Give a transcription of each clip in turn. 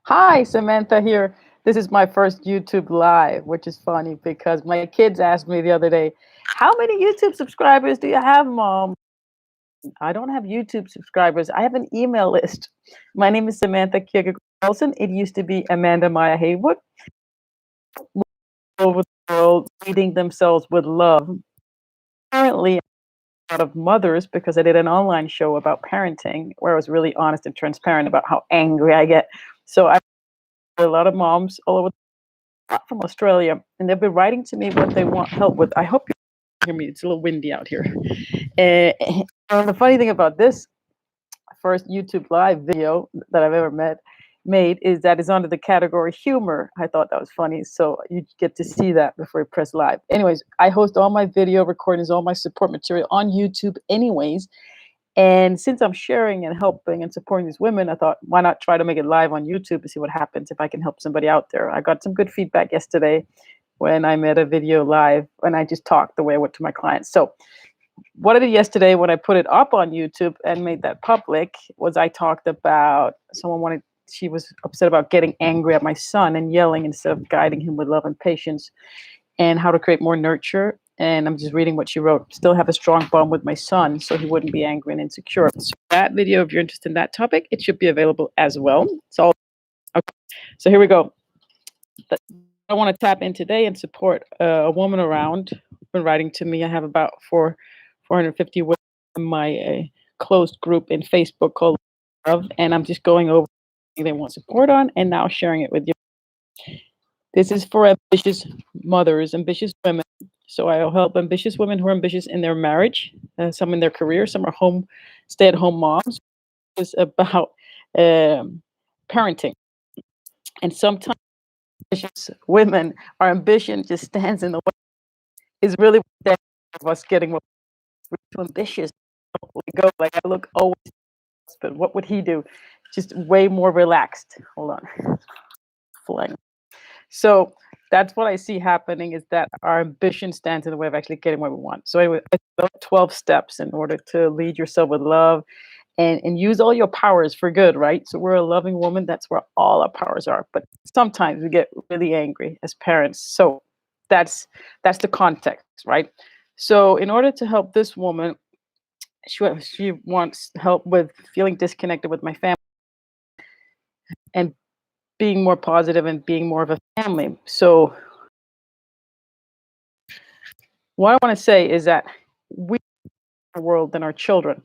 Hi, Samantha here. This is my first YouTube live, which is funny because my kids asked me the other day, "How many YouTube subscribers do you have, Mom?" I don't have YouTube subscribers. I have an email list. My name is Samantha Kierkegaard Wilson. It used to be Amanda Maya Haywood. Over the world, feeding themselves with love. Currently, a lot of mothers because I did an online show about parenting where I was really honest and transparent about how angry I get. So I a lot of moms all over from Australia, and they've been writing to me what they want help with. I hope you hear me. It's a little windy out here. And the funny thing about this first YouTube live video that I've ever made is that it's under the category humor. I thought that was funny, so you get to see that before you press live. Anyways, I host all my video recordings, all my support material on YouTube, anyways. And since I'm sharing and helping and supporting these women, I thought, why not try to make it live on YouTube and see what happens if I can help somebody out there. I got some good feedback yesterday when I made a video live and I just talked the way I would to my clients. So what I did yesterday when I put it up on YouTube and made that public was I talked about she was upset about getting angry at my son and yelling instead of guiding him with love and patience, and how to create more nurture. And I'm just reading what she wrote. Still have a strong bond with my son so he wouldn't be angry and insecure. So that video, if you're interested in that topic, it should be available as well. So, okay. So here we go. I want to tap in today and support a woman around. Been writing to me. I have about 450 women in my closed group in Facebook called Love, and I'm just going over they want support on and now sharing it with you. This is for ambitious mothers, ambitious women. So I'll help ambitious women who are ambitious in their marriage, some in their career, some are stay-at-home moms. It's about parenting. And sometimes ambitious women, our ambition just stands in the way. Is really what of us getting what we're too ambitious. We go like I look always, but what would he do? Just way more relaxed. Hold on. Fling. So that's what I see happening is that our ambition stands in the way of actually getting what we want. So anyway, 12 steps in order to lead yourself with love and use all your powers for good, right? So we're a loving woman. That's where all our powers are. But sometimes we get really angry as parents. So that's the context, right? So in order to help this woman, she wants help with feeling disconnected with my family and being more positive and being more of a family. So what I want to say is that we are the world than our children.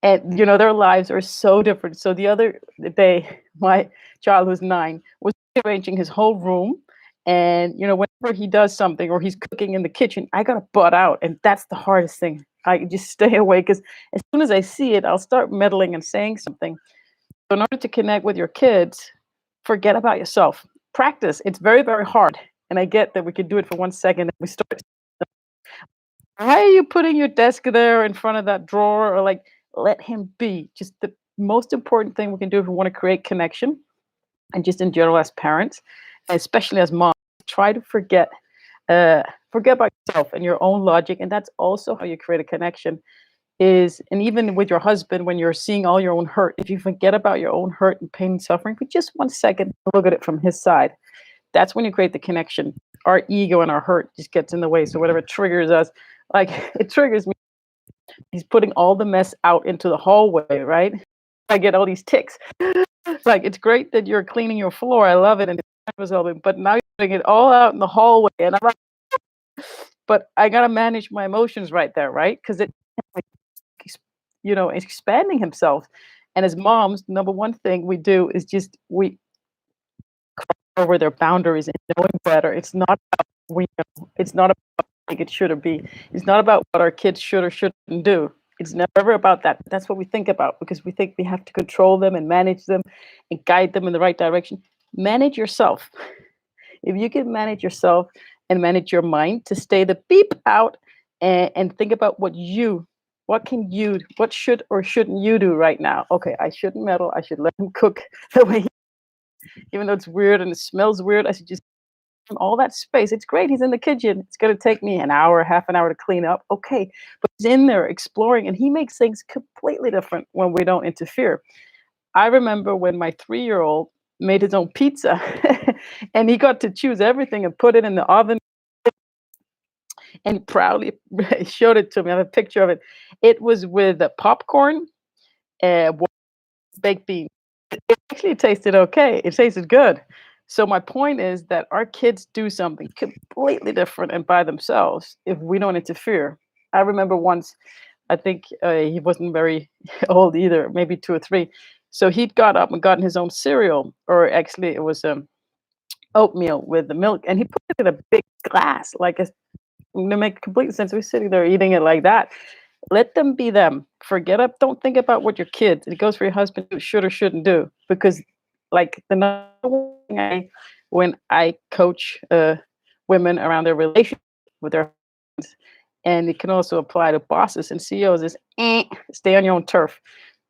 And their lives are so different. So the other day, my child who's 9 was arranging his whole room. And whenever he does something or he's cooking in the kitchen, I gotta butt out. And that's the hardest thing. I just stay away because as soon as I see it, I'll start meddling and saying something. So in order to connect with your kids, forget about yourself. Practice. It's very, very hard. And I get that we could do it for 1 second and we start. Why are you putting your desk there in front of that drawer? Or like, let him be. Just the most important thing we can do if we want to create connection, and just in general as parents, especially as moms, try to forget about yourself and your own logic, and that's also how you create a connection. And even with your husband, when you're seeing all your own hurt, if you forget about your own hurt and pain and suffering for just 1 second, look at it from his side. That's when you create the connection. Our ego and our hurt just gets in the way. So whatever triggers us, like it triggers me. He's putting all the mess out into the hallway, right? I get all these ticks. Like, it's great that you're cleaning your floor. I love it. And it's helping, but now you're putting it all out in the hallway. And I'm like, but I got to manage my emotions right there, right? Because expanding himself. And as moms, number one thing we do is we over their boundaries and knowing better. It's not about we know. It's not about like it should or be. It's not about what our kids should or shouldn't do. It's never about that. That's what we think about because we think we have to control them and manage them and guide them in the right direction. Manage yourself. If you can manage yourself and manage your mind to stay the beep out and think about what should or shouldn't you do right now? Okay, I shouldn't meddle. I should let him cook the way even though it's weird and it smells weird. I should just all that space. It's great. He's in the kitchen. It's going to take me an hour, half an hour to clean up. Okay. But he's in there exploring and he makes things completely different when we don't interfere. I remember when my 3-year-old made his own pizza, and he got to choose everything and put it in the oven, and he proudly showed it to me. I have a picture of it. It was with popcorn and baked beans. It actually tasted okay. It tasted good. So my point is that our kids do something completely different and by themselves if we don't interfere. I remember once, I think he wasn't very old either, maybe 2 or 3. So he'd got up and gotten his own cereal, or actually it was oatmeal with the milk, and he put it in a big glass, like a, to make complete sense. We're sitting there eating it like that. Let them be them. Forget up. Don't think about what your kids. It goes for your husband too, should or shouldn't do. Because, like the number one thing when I coach women around their relationship with their husbands, and it can also apply to bosses and CEOs, is stay on your own turf.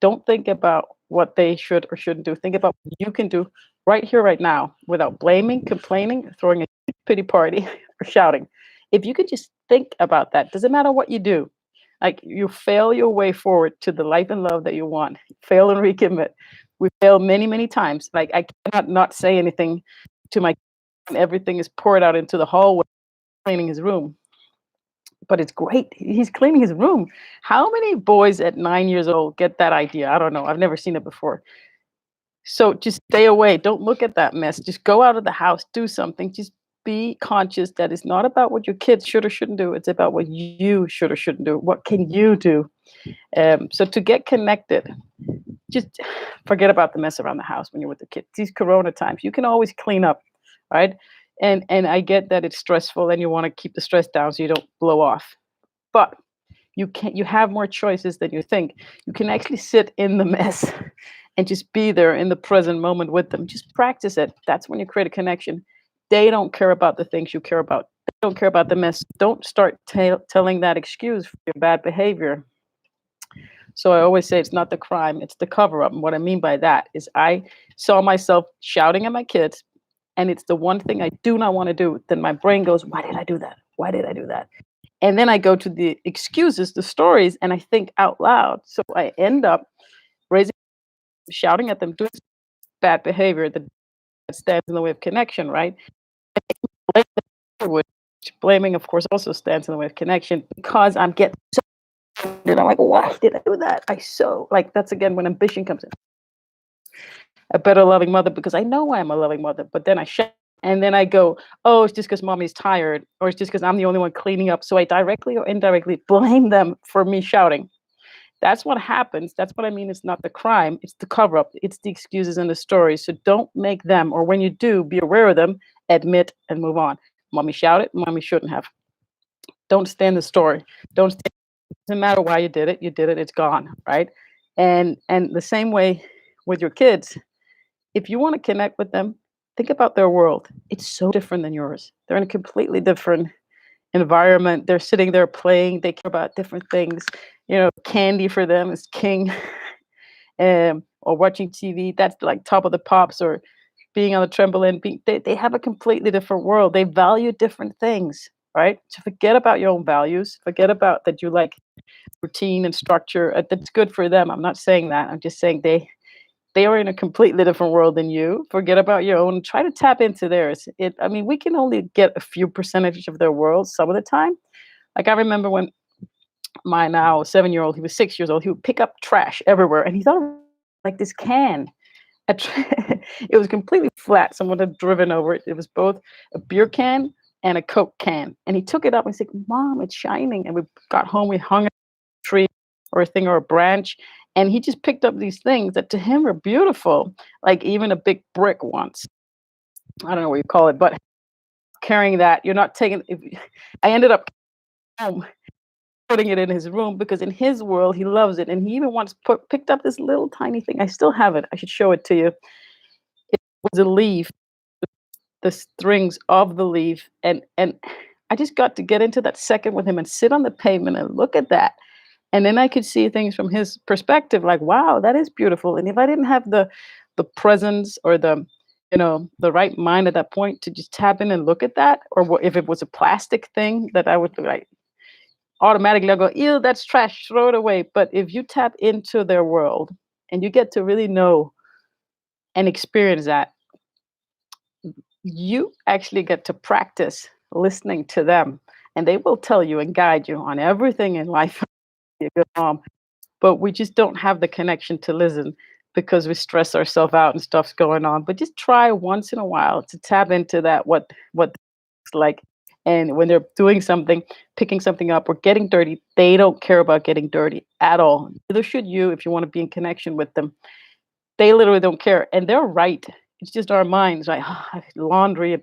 Don't think about what they should or shouldn't do. Think about what you can do right here, right now, without blaming, complaining, throwing a pity party, or shouting. If you could just think about that, doesn't matter what you do, like you fail your way forward to the life and love that you want. Fail and recommit. We fail many, many times. Like I cannot not say anything to my kid. Everything is poured out into the hallway, cleaning his room. But it's great. He's cleaning his room. How many boys at 9 years old get that idea? I don't know. I've never seen it before. So just stay away. Don't look at that mess. Just go out of the house, do something. Just be conscious that it's not about what your kids should or shouldn't do. It's about what you should or shouldn't do. What can you do? So to get connected, just forget about the mess around the house when you're with the kids. These Corona times, you can always clean up, right? And I get that it's stressful and you want to keep the stress down so you don't blow off. But you have more choices than you think. You can actually sit in the mess and just be there in the present moment with them. Just practice it. That's when you create a connection. They don't care about the things you care about. They don't care about the mess. Don't start telling that excuse for your bad behavior. So I always say it's not the crime, it's the cover up. And what I mean by that is I saw myself shouting at my kids, and it's the one thing I do not want to do. Then my brain goes, why did I do that? Why did I do that? And then I go to the excuses, the stories, and I think out loud. So I end up raising, shouting at them, doing bad behavior that stands in the way of connection, right? Which blaming, of course, also stands in the way of connection because I'm getting so and I'm like, why did I do that? I so like that's again when ambition comes in. A better loving mother because I know I'm a loving mother, but then I shout and then I go, oh, it's just because mommy's tired, or it's just because I'm the only one cleaning up. So I directly or indirectly blame them for me shouting. That's what happens. That's what I mean. It's not the crime, it's the cover up, it's the excuses and the stories. So don't make them, or when you do, be aware of them, admit, and move on. Mommy shouted, mommy shouldn't have. Don't stand the story. Don't stand, doesn't matter why you did it, it's gone, right? And the same way with your kids, if you want to connect with them, think about their world. It's so different than yours. They're in a completely different environment. They're sitting there playing. They care about different things. You know, candy for them is king. Or watching TV, that's like top of the pops, or being on the trampoline. They have a completely different world. They value different things, right? So forget about your own values. Forget about that you like routine and structure. That's good for them. I'm not saying that. I'm just saying they are in a completely different world than you. Forget about your own. Try to tap into theirs. I mean, we can only get a few percentage of their world some of the time. Like I remember when my now 7-year-old, he was 6 years old, he would pick up trash everywhere, and he thought like this can. It was completely flat. Someone had driven over it. It was both a beer can and a Coke can, and he took it up and he said, "Mom, it's shining." And we got home, we hung it on a tree or a thing or a branch, and he just picked up these things that to him were beautiful, like even a big brick once. I don't know what you call it, but carrying that, you're not taking. I ended up home putting it in his room because in his world he loves it, and he even once picked up this little tiny thing. I still have it. I should show it to you. It was a leaf, the strings of the leaf, and I just got to get into that second with him and sit on the pavement and look at that. And then I could see things from his perspective, like, wow, that is beautiful. And if I didn't have the presence or the the right mind at that point to just tap in and look at that, or if it was a plastic thing that I would like automatically I'll go, ew, that's trash, throw it away. But if you tap into their world and you get to really know and experience that, You actually get to practice listening to them, and they will tell you and guide you on everything in life. Be a good mom, but we just don't have the connection to listen because we stress ourselves out and stuff's going on. But just try once in a while to tap into that what it's like. And when they're doing something, picking something up or getting dirty, they don't care about getting dirty at all. Neither should you if you want to be in connection with them. They literally don't care. And they're right. It's just our minds, like laundry.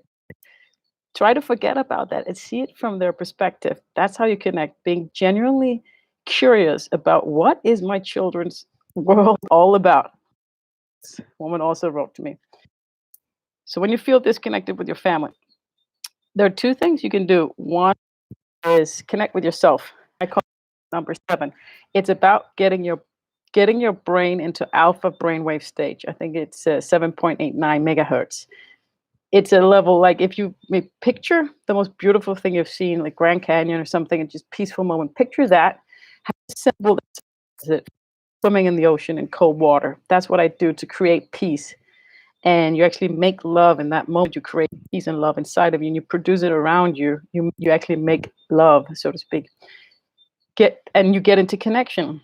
Try to forget about that and see it from their perspective. That's how you connect, being genuinely curious about what is my children's world all about. This woman also wrote to me. So when you feel disconnected with your family, there are two things you can do. One is connect with yourself. I call it number 7. It's about getting your brain into alpha brainwave stage. I think it's 7.89 megahertz. It's a level like if you may picture the most beautiful thing you've seen, like Grand Canyon or something, and just peaceful moment. Picture that. How simple is it? Swimming in the ocean in cold water. That's what I do to create peace. And you actually make love in that moment. You create peace and love inside of you, and you produce it around you. You actually make love, so to speak. You get into connection.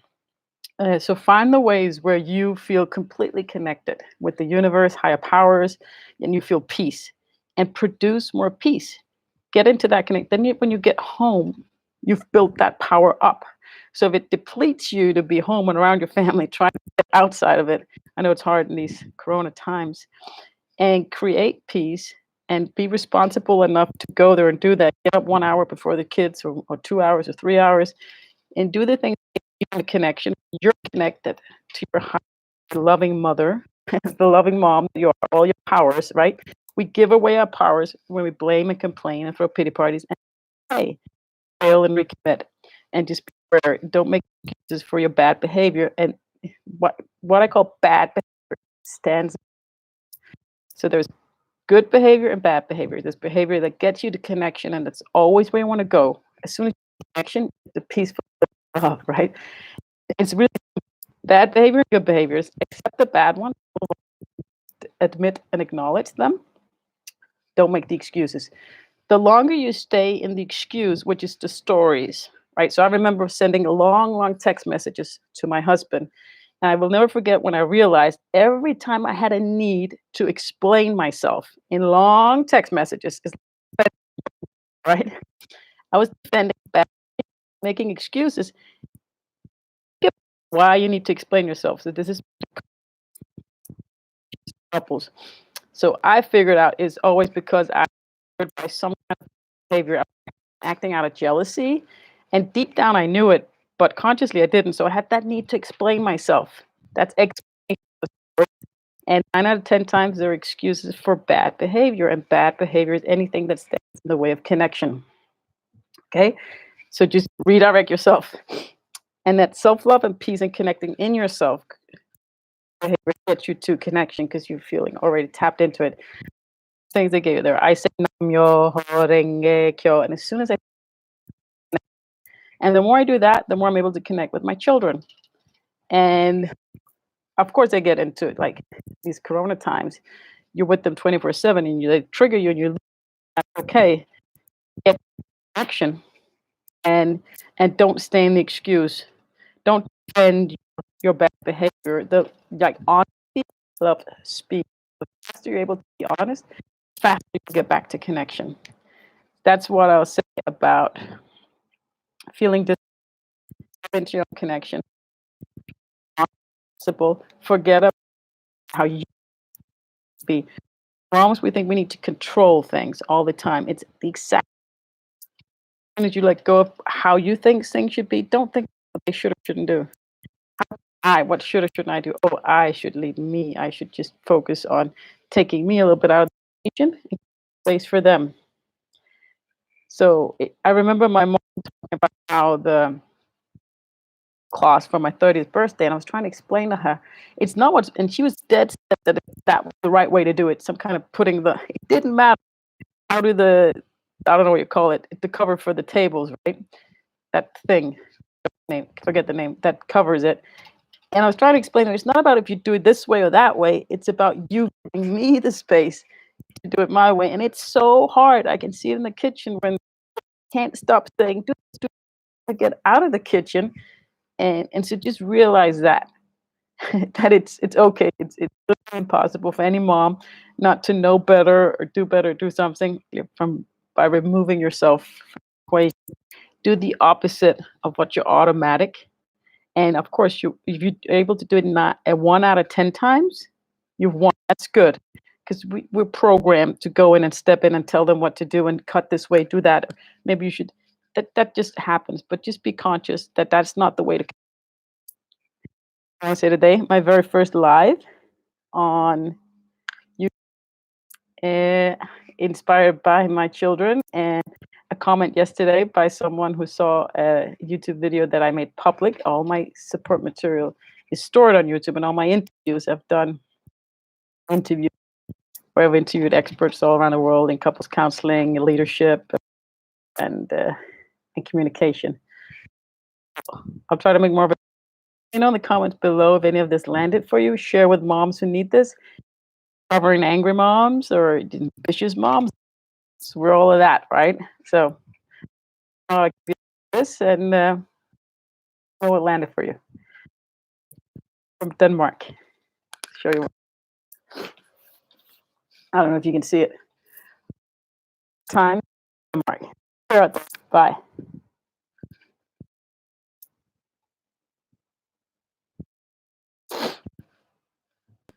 So find the ways where you feel completely connected with the universe, higher powers, and you feel peace, and produce more peace. Get into that connect. Then when you get home, you've built that power up. So if it depletes you to be home and around your family, try to get outside of it. I know it's hard in these Corona times, and create peace and be responsible enough to go there and do that. Get up 1 hour before the kids, or 2 hours or 3 hours, and do the things that give you a connection. You're connected to your loving mother, the loving mom, your all your powers, right? We give away our powers when we blame and complain and throw pity parties and hey, fail and recommit. And just be aware, don't make excuses for your bad behavior. And what I call bad behavior stands. So there's good behavior and bad behavior. There's behavior that gets you to connection, and that's always where you want to go. As soon as you connection, the peaceful love, right? It's really bad behavior, good behaviors. Accept the bad one, admit and acknowledge them. Don't make the excuses. The longer you stay in the excuse, which is the stories, right? So I remember sending long, long text messages to my husband. And I will never forget when I realized every time I had a need to explain myself in long text messages, right? I was defending back, making excuses. Why you need to explain yourself. So this is couples. So I figured out is always because I by some kind of behavior, acting out of jealousy, and deep down I knew it, but consciously I didn't. So I had that need to explain myself. That's explanation. And 9 out of 10 times there are excuses for bad behavior, and bad behavior is anything that stands in the way of connection. Okay, so just redirect yourself, and that self-love and peace and connecting in yourself behavior gets you to connection because you're feeling already tapped into it. Things they gave you there. I say Namyo Horenge Kyo, and as soon as and the more I do that, the more I'm able to connect with my children. And of course, I get into it like these Corona times. You're with them 24/7, and they trigger you, and you're okay. Get action, and don't stay in the excuse. Don't defend your bad behavior. The like honesty, love, speed. The faster you're able to be honest, faster you get back to connection. That's what I'll say about feeling into your connection. Possible. Forget about how you be. Moms, we think we need to control things all the time. It's the exact as you let go of how you think things should be. Don't think what they should or shouldn't do. What should or shouldn't I do? Oh, I should lead me. I should just focus on taking me a little bit out of the equation and place for them. So I remember my mom talking about how the class for my 30th birthday, and I was trying to explain to her, it's not what, and she was dead set that that was the right way to do it. Some kind of putting it didn't matter how do I don't know what you call it, the cover for the tables, right? That thing, forget the name, that covers it. And I was trying to explain to her, it's not about if you do it this way or that way. It's about you giving me the space to do it my way, and it's so hard. I can see it in the kitchen when can't stop saying, "Do this, do this." I get out of the kitchen, and so just realize that that it's okay. It's really impossible for any mom not to know better, do something from by removing yourself from the equation. Do the opposite of what you're automatic. And of course, if you're able to do it not at 1 out of 10 times, you've won. That's good because we're programmed to go in and step in and tell them what to do and cut this way, do that. Maybe you should. That just happens, but just be conscious that that's not the way to. I want to say today, my very first live on you, uh, inspired by my children, and a comment yesterday by someone who saw a YouTube video that I made public. All my support material is stored on YouTube, and all my interviews I've done interviews where I've interviewed experts all around the world in couples counseling, leadership, and uh, and communication. I'll try to make more of it. In the comments below if any of this landed for you. Share with moms who need this. Covering angry moms or vicious moms. We're all of that, right? So this and know what landed for you from Denmark. Show you. I don't know if you can see it. Time, Denmark. Bye.